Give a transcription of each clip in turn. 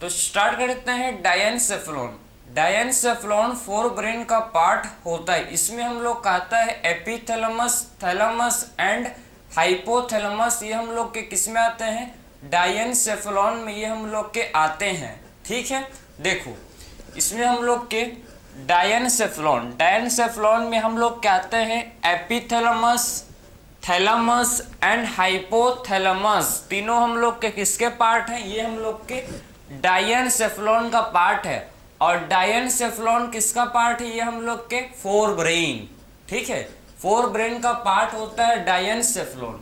तो स्टार्ट करते हैं डायनसेफेलॉन। डायनसेफेलॉन फोरब्रेन का पार्ट होता है। इसमें हम लोग कहता है एपिथैलेमस, थैलेमस एंड हाइपोथैलेमस। ये हम लोग के किस में आते हैं? डायनसेफेलॉन में ये हम लोग के आते हैं। ठीक है, देखो इसमें हम लोग के डायनसेफेलॉन में हम लोग कहते हैं एपिथैलेमस, थैलेमस एंड हाइपोथैलेमस। तीनों हम लोग के किसके पार्ट हैं? ये हम लोग के डायनसेफेलॉन का पार्ट है। और डायनसेफेलॉन किसका पार्ट है? ये हम लोग के फोरब्रेन। ठीक है, फोरब्रेन का पार्ट होता है डायनसेफेलॉन।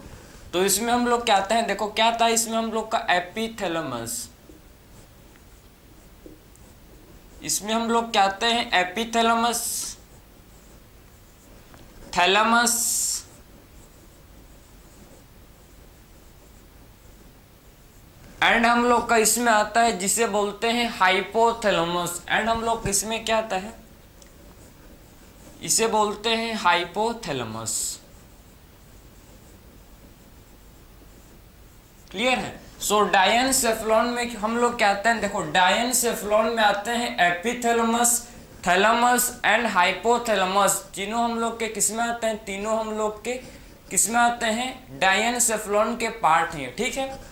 तो इसमें हम लोग कहते हैं, देखो क्या था इसमें हम लोग का एपिथैलेमस, इसमें हम लोग कहते हैं एपिथैलेमस, थैलेमस एंड हम लोग का इसमें आता है जिसे बोलते हैं हाइपोथैलेमस। एंड हम लोग इसमें क्या आता है? इसे बोलते हैं हाइपोथैलेमस। क्लियर है? सो डायनसेफेलॉन में हम लोग कहते हैं, देखो डायनसेफेलॉन में आते हैं एपिथैलेमस, थैलेमस एंड हाइपोथैलेमस। तीनों हम लोग के किस में आते हैं? तीनों हम लोग के किस में आते हैं? डायनसेफेलॉन के पार्ट हैं। ठीक है,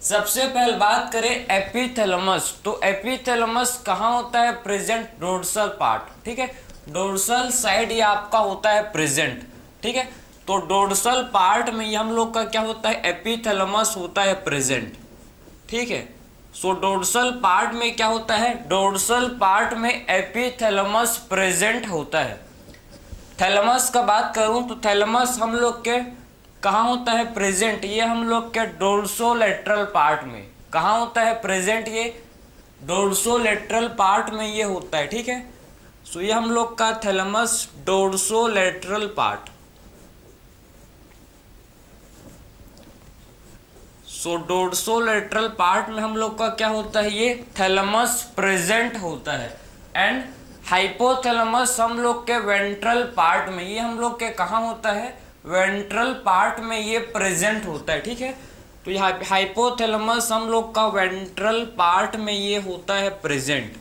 सबसे पहले बात करें एपिथैलेमस। तो एपिथैलेमस कहाँ होता है? Present dorsal part. ठीक है, डोर्सल साइड ये आपका होता है प्रेजेंट। ठीक है, तो डोर्सल पार्ट में ये हम लोग का क्या होता है? एपिथैलेमस होता है प्रेजेंट। ठीक है, सो डोर्सल पार्ट में क्या होता है? डोर्सल पार्ट में एपिथैलेमस प्रेजेंट होता है। थैलेमस का बात करूं तो थैलेमस हम लोग के कहाँ होता है? प्रेजेंट। ये हम लोग के डोर्सोलेटरल पार्ट में कहाँ होता है? प्रेजेंट। ये डोर्सोलेटरल पार्ट में ये होता है। ठीक है, सो ये हम लोग का थैलेमस डोर्सोलेटरल पार्ट। सो डोर्सोलेटरल पार्ट में हम लोग का क्या होता है? ये थैलेमस प्रेजेंट होता है। एंड हाइपोथैलेमस हम लोग के वेंट्रल पार्ट में, ये हम लोग के कहाँ होता है? वेंट्रल पार्ट में ये प्रेजेंट होता है। ठीक है, तो ये हाइपोथैलेमस हम लोग का वेंट्रल पार्ट में ये होता है प्रेजेंट।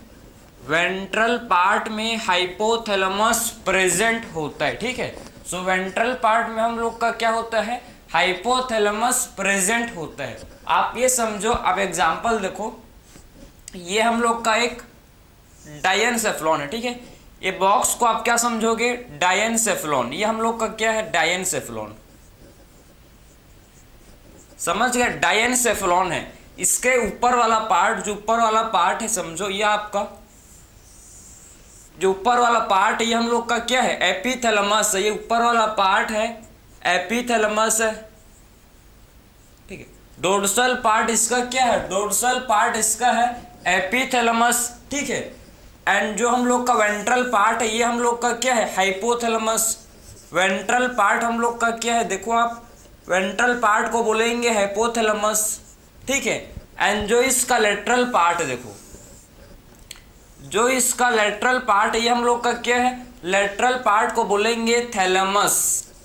वेंट्रल पार्ट में हाइपोथैलेमस प्रेजेंट होता है। ठीक है, सो वेंट्रल पार्ट में हम लोग का क्या होता है? हाइपोथैलेमस प्रेजेंट होता है। आप ये समझो, अब एग्जांपल देखो, ये हम लोग का एक डायनसेफेलॉन है। ठीक है, ये बॉक्स को आप क्या समझोगे? डायनसेफेलॉन। ये हम लोग का क्या है? डायनसेफेलॉन। समझ गए? डायनसेफेलॉन है। इसके ऊपर वाला पार्ट, जो ऊपर वाला पार्ट है समझो, ये आपका जो ऊपर वाला पार्ट है ये हम लोग का क्या है? एपिथैलेमस है। ये ऊपर वाला पार्ट है एपिथैलेमस है। ठीक है, डोर्सल पार्ट इसका क्या है? डोर्सल पार्ट इसका है एपिथैलेमस। ठीक है, एंड जो हम लोग का वेंट्रल पार्ट है ये हम लोग का क्या है? हाइपोथैलेमस। वेंट्रल पार्ट हम लोग का क्या है? देखो आप वेंट्रल पार्ट को बोलेंगे हाइपोथैलेमस। ठीक है, एंड जो इसका लेटरल पार्ट है, देखो जो इसका लेटरल पार्ट है ये हम लोग का क्या है? लेटरल पार्ट को बोलेंगे थैलेमस।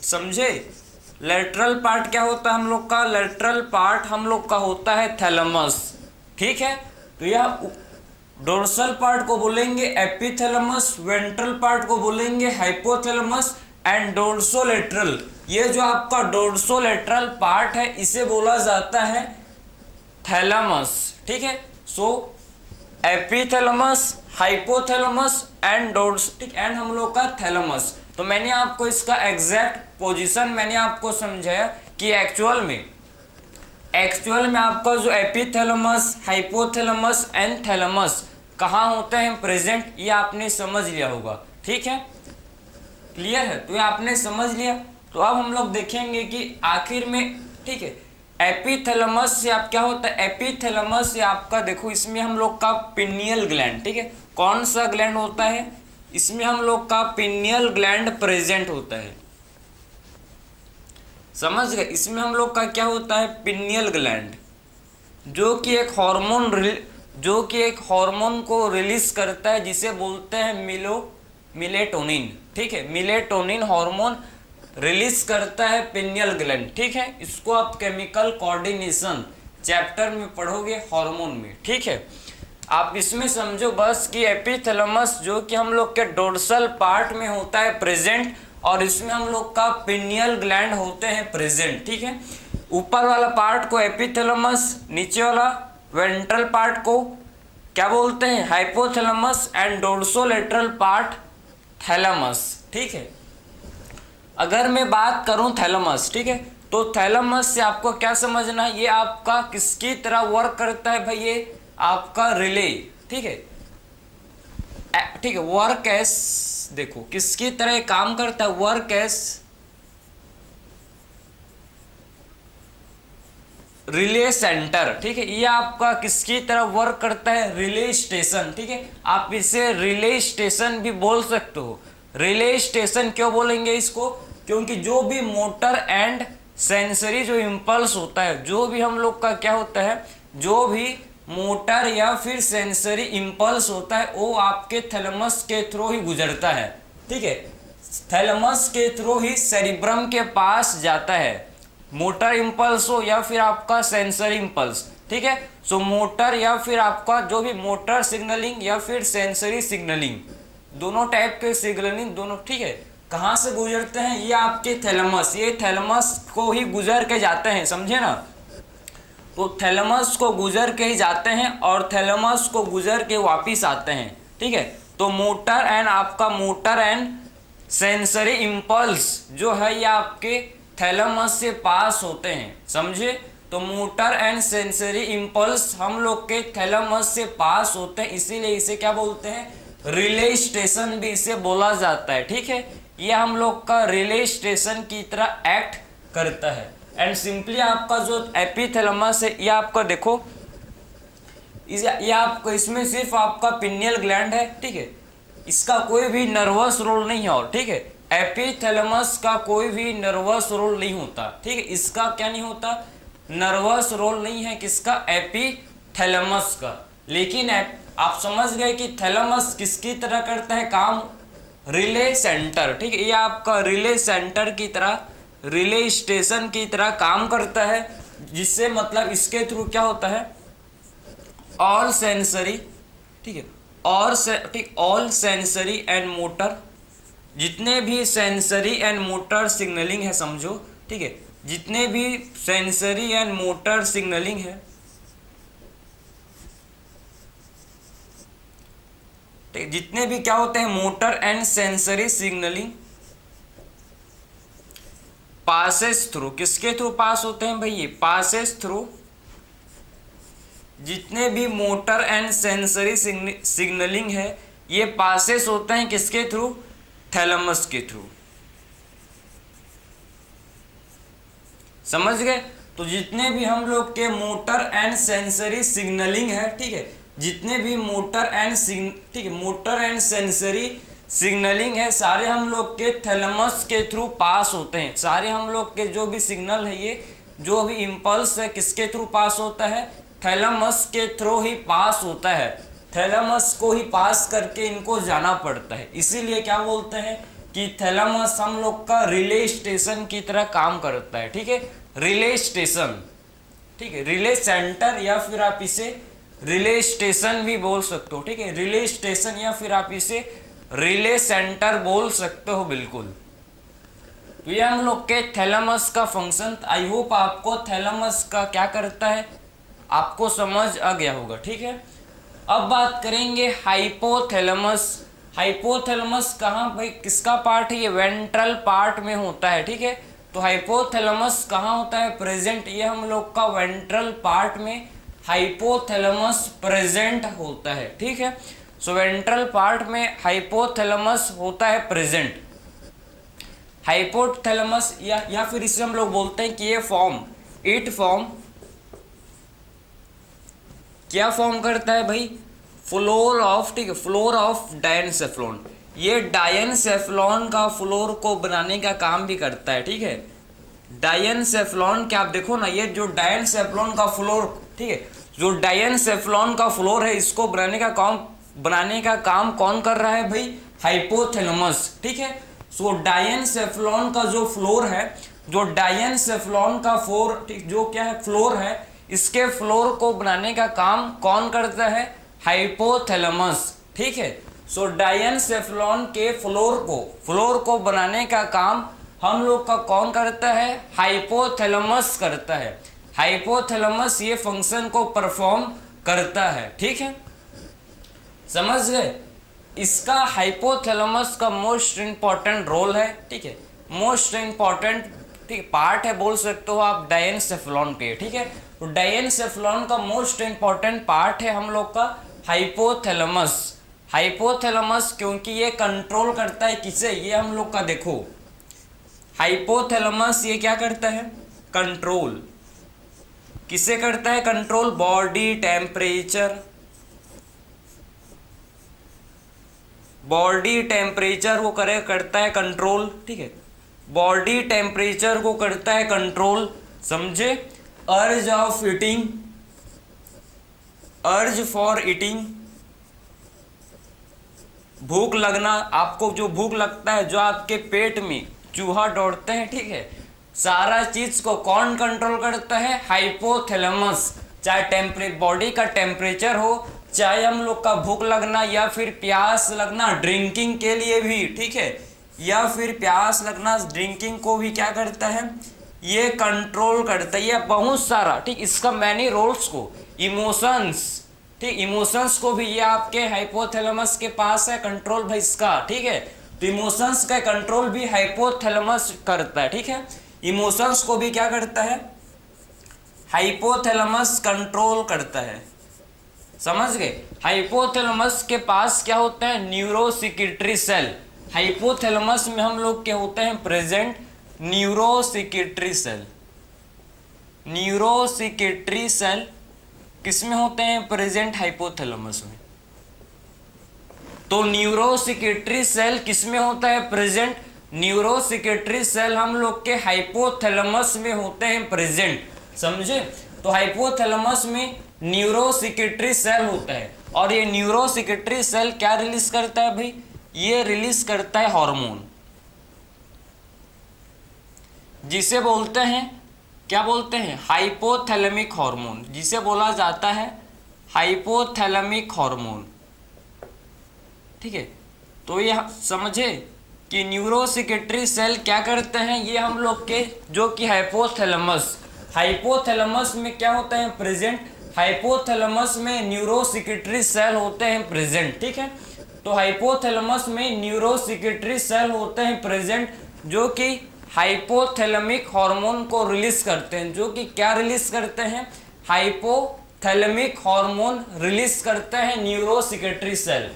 समझे? लेटरल पार्ट क्या होता है हम लोग का? लेटरल पार्ट हम लोग का होता है थैलेमस। ठीक है, तो यह डोर्सल पार्ट को बोलेंगे एपिथैलेमस, वेंट्रल पार्ट को बोलेंगे हाइपोथैलेमस एंड डोर्सोलेटरल, ये जो आपका डोर्सोलेटरल पार्ट है इसे बोला जाता है थैलेमस। ठीक है, सो एपिथैलेमस, हाइपोथैलेमस एंड एंड हम लोग का थैलेमस। तो मैंने आपको इसका एग्जैक्ट पोजीशन मैंने आपको समझाया कि एक्चुअल में आपका जो एपिथैलेमस, हाइपोथैलेमस एंड थैलेमस कहाँ होते हैं? प्रेजेंट। ये आपने समझ लिया होगा। ठीक है, क्लियर है? तो ये आपने समझ लिया। तो अब हम लोग देखेंगे कि आखिर में, ठीक है, एपिथैलेमस से आप क्या होता है? एपिथैलेमस से आपका देखो इसमें हम लोग का पिनियल ग्लैंड। ठीक है, कौन सा ग्लैंड होता है? इसमें हम लोग का पिनियल ग्लैंड प्रेजेंट होता है। समझ गए? इसमें हम लोग का क्या होता है? पिनियल ग्लैंड, जो कि एक हार्मोन को रिलीज करता है जिसे बोलते हैं मिलेटोनिन। ठीक है, मिलेटोनिन हार्मोन रिलीज करता है पिनियल ग्लैंड। ठीक है, इसको आप केमिकल कोऑर्डिनेशन चैप्टर में पढ़ोगे हार्मोन में, ठीक है। आप इसमें समझो बस कि एपिथैलेमस जो कि हम लोग के डोर्सल पार्ट में होता है प्रेजेंट, और इसमें हम लोग का पिनियल ग्लैंड होते हैं प्रेजेंट, ठीक है। ऊपर वाला पार्ट को एपिथैलेमस, नीचे वाला वेंट्रल पार्ट को क्या बोलते हैं, हाइपोथैलेमस, एंड डोर्सोलेटरल पार्ट थैलेमस, ठीक है। अगर मैं बात करूं थैलेमस, ठीक है, तो थैलेमस से आपको क्या समझना है, ये आपका किसकी तरह वर्क करता है भाई, ये आपका रिले, ठीक है, ठीक है, वर्क एस, देखो किसकी तरह काम करता है, वर्क एस रिले सेंटर, ठीक है। ये आपका किसकी तरह वर्क करता है, रिले स्टेशन, ठीक है। आप इसे रिले स्टेशन भी बोल सकते हो। रिले स्टेशन क्यों बोलेंगे इसको, क्योंकि जो भी मोटर एंड सेंसरी जो इम्पल्स होता है, जो भी हम लोग का क्या होता है, जो भी मोटर या फिर सेंसरी इम्पल्स होता है वो आपके थैलेमस के थ्रू ही गुजरता है, ठीक है। थैलेमस के थ्रू ही सेरिब्रम के पास जाता है, मोटर इम्पल्स हो या फिर आपका सेंसरी इम्पल्स, ठीक है। सो मोटर या फिर आपका जो भी मोटर सिग्नलिंग या फिर सेंसरी सिग्नलिंग, दोनों टाइप के सिग्नलिंग दोनों, ठीक है, कहाँ से गुजरते हैं, ये आपके थैलेमस, ये थैलेमस को ही गुजर के जाते हैं, समझे ना। तो थैलेमस को गुजर के ही जाते हैं और थैलेमस को गुजर के वापिस आते हैं, ठीक है। तो मोटर एंड आपका मोटर एंड सेंसरी इम्पल्स जो है ये आपके थैलेमस से पास होते हैं, समझे। तो मोटर एंड सेंसरी इम्पल्स हम लोग के थैलेमस से पास होते हैं, इसीलिए इसे क्या बोलते हैं, रिले स्टेशन भी इसे बोला जाता है, ठीक है। ये हम लोग का रिले स्टेशन की तरह एक्ट करता है। एंड सिंपली आपका जो एपिथैलेमस है ये आपका देखो, ये आपको इसमें सिर्फ आपका पिनियल ग्लैंड है, ठीक है, इसका कोई भी नर्वस रोल नहीं है, और ठीक है, एपिथैलेमस का कोई भी नर्वस रोल नहीं होता, ठीक है, इसका क्या नहीं होता, नर्वस रोल नहीं है किसका, एपिथैलेमस का। लेकिन आप समझ गए कि थैलेमस किसकी तरह करता है काम, रिले सेंटर, ठीक है, ये आपका रिले सेंटर की तरह, रिले स्टेशन की तरह काम करता है, जिससे मतलब इसके थ्रू क्या होता है, ऑल सेंसरी, ठीक है, ऑल सेंसरी एंड मोटर, जितने भी सेंसरी एंड मोटर सिग्नलिंग है समझो, ठीक है, जितने भी सेंसरी एंड मोटर सिग्नलिंग है, जितने भी क्या होते हैं motor and sensory signalling passes through, किसके थ्रू पास होते हैं भाई, ये पासेस थ्रू, जितने भी मोटर एंड सेंसरी सिग्नलिंग है ये पासेस होते हैं किसके थ्रू, थैलेमस के थ्रू, समझ गए। तो जितने भी हम लोग के मोटर एंड सेंसरी सिग्नलिंग है, ठीक है, जितने भी मोटर एंड सेंसरी सिग्नलिंग है सारे हम लोग के थैलेमस के थ्रू पास होते हैं। सारे हम लोग के जो भी सिग्नल है, ये जो भी इम्पल्स है किसके थ्रू पास होता है, थैलेमस के थ्रू ही पास होता है। थैलेमस को ही पास करके इनको जाना पड़ता है, इसीलिए क्या बोलते हैं कि थैलेमस हम लोग का रिले स्टेशन की तरह काम करता है, ठीक है, रिले स्टेशन, ठीक है, रिले सेंटर या फिर आप इसे रिले स्टेशन भी बोल सकते हो, ठीक है, रिले स्टेशन या फिर आप इसे रिले सेंटर बोल सकते हो, बिल्कुल। तो ये हम लोग के थैलेमस का फंक्शन, आई होप आपको थैलेमस का क्या करता है आपको समझ आ गया होगा, ठीक है। अब बात करेंगे हाइपोथैलेमस। हाइपोथैलेमस कहाँ भाई, किसका पार्ट है, ये वेंट्रल पार्ट में होता है, ठीक है। तो हाइपोथैलेमस कहाँ होता है, प्रेजेंट, ये हम लोग का वेंट्रल पार्ट में हाइपोथैलेमस प्रेजेंट होता है, ठीक है। सो वेंट्रल पार्ट में हाइपोथैलेमस होता है प्रेजेंट। हाइपोथैलेमस या फिर इसे हम लोग बोलते हैं कि ये क्या फॉर्म करता है भाई, फ्लोर ऑफ, ठीक है, फ्लोर ऑफ डायनसेफ्लॉन। ये डायनसेफ्लॉन का फ्लोर को बनाने का काम भी करता है, ठीक है। डायनसेफ्लॉन क्या आप देखो ना, ये जो डायनसेफ्लॉन का फ्लोर, ठीक है, जो डायनसेफ्लॉन का फ्लोर है इसको बनाने का काम कौन कर रहा है भाई, हाइपोथैलेमस, ठीक है। सो डायनसेफ्लॉन का जो फ्लोर है, जो डायनसेफ्लॉन का फ्लोर, ठीक, जो क्या है फ्लोर है, इसके फ्लोर को बनाने का काम कौन करता है? हाइपोथैलेमस। ठीक है, सो डायनसेफलॉन के फ्लोर को बनाने का काम हम लोग का कौन करता है? हाइपोथैलेमस करता है। हाइपोथैलेमस ये फंक्शन को परफॉर्म करता है। ठीक है, समझ गए? इसका हाइपोथैलेमस का मोस्ट इंपॉर्टेंट रोल है। ठीक है, मोस्ट इंपॉर्टेंट ठीक पार्ट है बोल सकते हो आप डायनसेफलॉन के। ठीक है, तो डायनसेफलॉन का मोस्ट इंपॉर्टेंट पार्ट है हम लोग का हाइपोथैलेमस। हाइपोथैलेमस क्योंकि ये कंट्रोल करता है किसे? ये हम लोग का देखो, हाइपोथैलेमस ये क्या करता है? कंट्रोल किसे करता है? Control body temperature. Body temperature को करता है कंट्रोल। ठीक है, बॉडी टेम्परेचर को करता है कंट्रोल, समझे? अर्ज of eating, urge for eating, भूख लगना, आपको जो भूख लगता है, जो आपके पेट में चूहा दौड़ते हैं, ठीक है, सारा चीज को कौन कंट्रोल करता है? हाइपोथैलेमस। चाहे बॉडी का टेम्परेचर हो, चाहे हम लोग का भूख लगना या फिर प्यास लगना ड्रिंकिंग के लिए भी, ठीक है, या फिर प्यास लगना ड्रिंकिंग को भी क्या करता है? ये कंट्रोल करता है। ये बहुत सारा, ठीक, इसका मैनी रोल्स को, इमोशंस, ठीक, इमोशंस को भी ये आपके हाइपोथैलेमस के पास है कंट्रोल भाई इसका। ठीक है, तो इमोशंस का कंट्रोल भी हाइपोथैलेमस करता है। ठीक है, इमोशंस को भी क्या करता है? हाइपोथैलेमस कंट्रोल करता है। समझ गए? हाइपोथैलेमस के पास क्या होता है? Neurosecretory cell. हाइपोथैलेमस में हम लोग क्या होते हैं present? Neurosecretory cell. Neurosecretory cell किसमें होते हैं प्रेजेंट? हाइपोथैलेमस में। तो न्यूरोसिक्रेटरी सेल किसमें होता है प्रेजेंट? न्यूरोसिक्रेटरी सेल हम लोग के हाइपोथैलेमस में होते हैं प्रेजेंट, समझे? तो हाइपोथैलेमस में न्यूरोसिक्रेटरी सेल होता है, और ये न्यूरोसिक्रेटरी सेल क्या रिलीज करता है भाई? ये रिलीज करता है हार्मोन, जिसे बोलते हैं, क्या बोलते हैं? हाइपोथैलेमिक हार्मोन, जिसे बोला जाता है हाइपोथैलेमिक हार्मोन। ठीक है, तो ये समझे कि न्यूरोसिक्रेटरी सेल क्या करते हैं? ये हम लोग के जो कि हाइपोथैलेमस, हाइपोथैलेमस में क्या होता है प्रेजेंट? हाइपोथैलेमस में न्यूरोसिक्रेटरी सेल होते हैं प्रेजेंट। ठीक है, तो हाइपोथैलेमस में न्यूरोसिक्रेटरी सेल होते हैं प्रेजेंट, जो कि हाइपोथैलेमिक हार्मोन को रिलीज करते हैं। जो कि क्या रिलीज करते हैं? हाइपोथैलेमिक हार्मोन रिलीज करते हैं न्यूरोसिक्रेटरी सेल।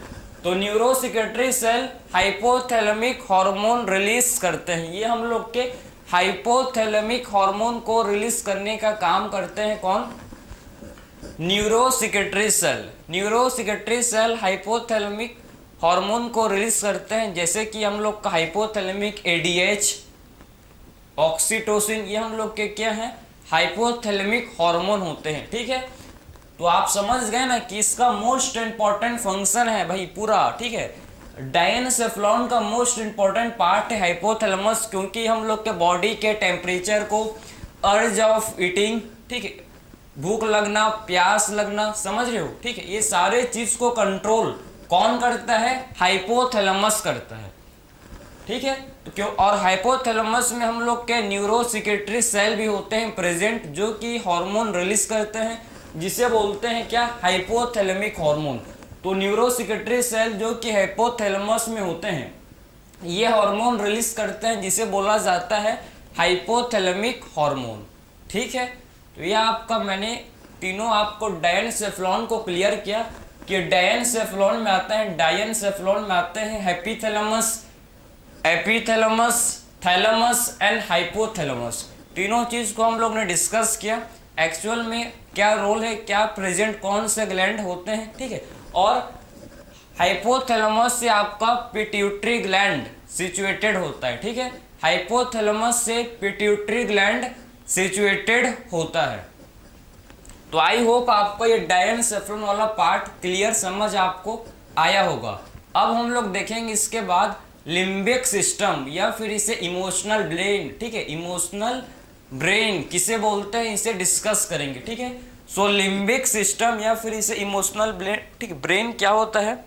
तो neurosecretory cell hypothalamic hormone release करते हैं। ये हम लोग के हाइपोथैलेमिक हार्मोन को रिलीज करने का काम करते हैं कौन? Neurosecretory cell. Neurosecretory cell hypothalamic hormone को रिलीज करते हैं, जैसे कि हम लोग का हाइपोथैलेमिक एडीएच, ऑक्सीटोसिन, ये हम लोग के क्या है? हाइपोथैलेमिक हार्मोन होते हैं। ठीक है, तो आप समझ गए ना कि इसका मोस्ट इंपॉर्टेंट फंक्शन है भाई पूरा। ठीक है, डायनसेफलॉन का मोस्ट इंपॉर्टेंट पार्ट है हाइपोथैलेमस, क्योंकि हम लोग के बॉडी के टेम्परेचर को, अर्ज ऑफ ईटिंग, ठीक है, भूख लगना, प्यास लगना, समझ रहे हो? ठीक है, ये सारे चीज को कंट्रोल कौन करता है? हाइपोथैलेमस करता है। ठीक है, तो क्यों? और हाइपोथैलेमस में हम लोग के न्यूरोसिक्रेटरी सेल भी होते हैं प्रेजेंट, जो कि हार्मोन रिलीज करते हैं, जिसे बोलते हैं क्या? Hypothalamic hormone. तो न्यूरोसिक्रेटरी सेल जो कि हाइपोथैलेमस में होते हैं, ये हार्मोन रिलीज करते हैं, जिसे बोला जाता है हाइपोथैलेमिक हार्मोन। ठीक है, तो यह आपका मैंने तीनों आपको डायनसेफलॉन को क्लियर किया कि डायनसेफलॉन में आता है, डायनसेफलॉन में आते हैं epithalamus, epithalamus, thalamus and hypothalamus. तीनों चीज को हम लोग ने डिस्कस किया। एक्चुअल में क्या रोल है, क्या प्रेजेंट कौन से ग्लैंड होते हैं। ठीक है, और हाइपोथैलेमस से आपका पिट्यूटरी ग्लैंड सिचुएटेड होता है। ठीक है, हाइपोथैलेमस से पिट्यूटरी ग्लैंड सिचुएटेड होता है। तो आई होप आपको ये डायनसेफलॉन वाला पार्ट क्लियर समझ आपको आया होगा। अब हम लोग देखेंगे इसके बाद लिम्बिक सिस्टम, या फिर इसे इमोशनल ब्रेन। ठीक है, इमोशनल ब्रेन किसे बोलते हैं इसे डिस्कस करेंगे, ठीक है। सो लिम्बिक सिस्टम या फिर इसे इमोशनल ब्रेन, ठीक है, ब्रेन क्या होता है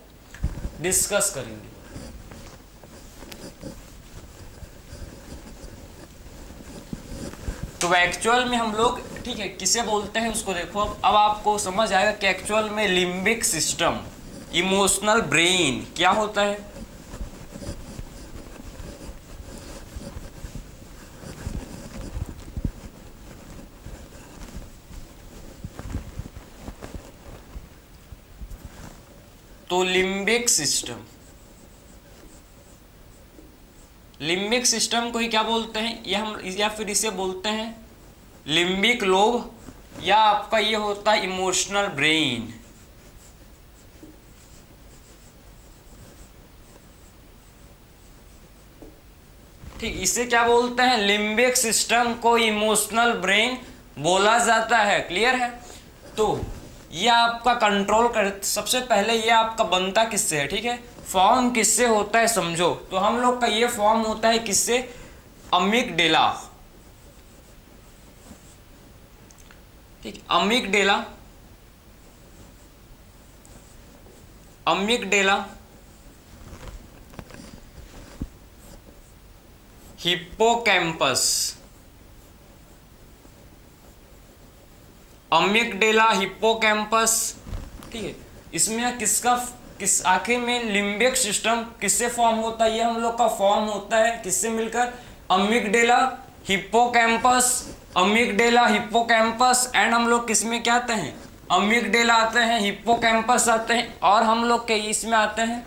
डिस्कस करेंगे। तो एक्चुअल में हम लोग, ठीक है, किसे बोलते हैं उसको देखो। अब आपको समझ आएगा कि एक्चुअल में लिम्बिक सिस्टम, इमोशनल ब्रेन क्या होता है। तो लिम्बिक सिस्टम, लिम्बिक सिस्टम को ही क्या बोलते हैं, या फिर इसे बोलते हैं लिम्बिक लोब, या आपका ये होता है इमोशनल ब्रेन। ठीक, इसे क्या बोलते हैं, लिम्बिक सिस्टम को इमोशनल ब्रेन बोला जाता है। क्लियर है। तो ये आपका कंट्रोल कर, सबसे पहले ये आपका बनता किससे है, ठीक है, फॉर्म किससे होता है समझो। तो हम लोग का ये फॉर्म होता है किससे, अमिगडेला। ठीक, अमिगडेला, अमिगडेला, हिप्पोकैम्पस, अमिगडेला, हिप्पोकैम्पस, ठीक है। इसमें किस आखिर में लिम्बिक सिस्टम किससे फॉर्म होता है, ये हम लोग का फॉर्म होता है किससे मिलकर, अमिगडेला, हिप्पोकैम्पस, अमिगडेला, हिप्पोकैम्पस, एंड हम लोग किस में क्या आते हैं, अमिगडेला आते हैं, हिप्पोकैम्पस आते हैं, और हम लोग के इसमें आते हैं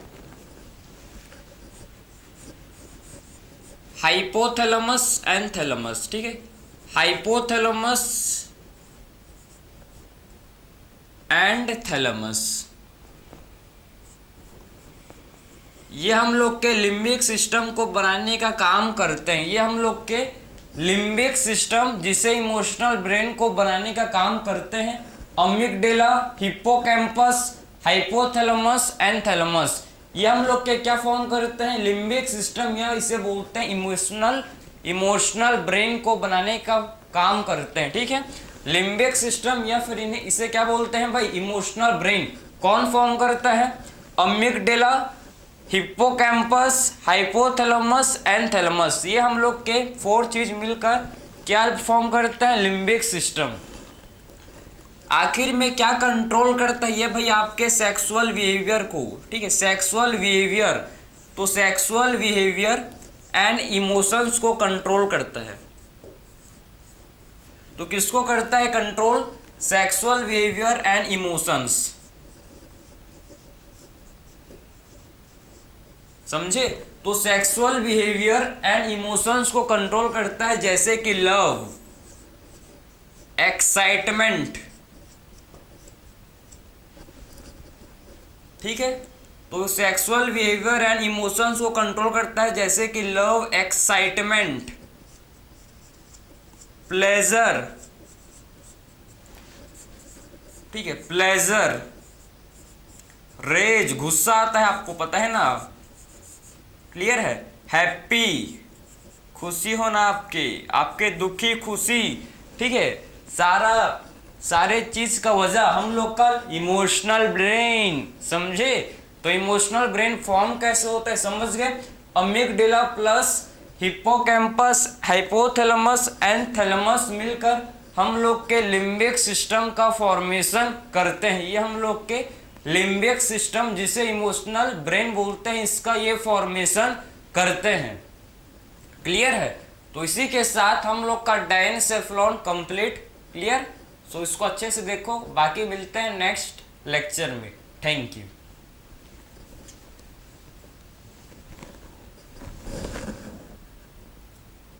हाइपोथैलेमस एंड थैलेमस। ठीक है, हाइपोथैलेमस एंड थैलेमस, ये हम लोग के लिम्बिक सिस्टम को बनाने का काम करते हैं। ये हम लोग के लिम्बिक सिस्टम जिसे इमोशनल ब्रेन को बनाने का काम करते हैं, अमिगडेला, हिप्पोकैम्पस, हाइपोथैलेमस एंड थैलेमस, ये हम लोग के क्या फॉर्म करते हैं, लिम्बिक सिस्टम, या इसे बोलते हैं इमोशनल ब्रेन को बनाने का काम करते हैं। ठीक है, लिम्बिक सिस्टम या फिर इसे क्या बोलते हैं भाई, इमोशनल ब्रेन। कौन फॉर्म करता है, अमिगडेला, हिप्पोकैम्पस, हाइपोथैलेमस एंड थैलेमस, ये हम लोग के 4 चीज मिलकर क्या फॉर्म करते हैं, लिम्बिक सिस्टम। आखिर में क्या कंट्रोल करता है ये भाई, आपके सेक्सुअल बिहेवियर को। ठीक है, सेक्सुअल बिहेवियर, तो सेक्सुअल बिहेवियर एंड इमोशंस को कंट्रोल करता है। तो किसको करता है control, sexual behaviour and emotions, समझे। तो सेक्सुअल बिहेवियर एंड इमोशंस को कंट्रोल करता है, जैसे कि लव, एक्साइटमेंट। ठीक है, तो सेक्सुअल बिहेवियर एंड इमोशंस को कंट्रोल करता है, जैसे कि लव, एक्साइटमेंट, प्लेजर। ठीक है, प्लेजर, रेज, गुस्सा आता है आपको पता है ना, क्लियर है, हैप्पी, खुशी होना, आपके दुखी, खुशी। ठीक है, सारे चीज का वजह हम लोग का इमोशनल ब्रेन, समझे। तो इमोशनल ब्रेन फॉर्म कैसे होता है समझ गए, amygdala plus hippocampus, hypothalamus and thalamus मिलकर हम लोग के लिम्बिक सिस्टम का फॉर्मेशन करते हैं। ये हम लोग के लिम्बिक सिस्टम जिसे इमोशनल ब्रेन बोलते हैं, इसका ये फॉर्मेशन करते हैं। क्लियर है। तो इसी के साथ हम लोग का डायनसेफलॉन कंप्लीट। क्लियर। सो इसको अच्छे से देखो, बाकी मिलते हैं नेक्स्ट लेक्चर में। Thank you.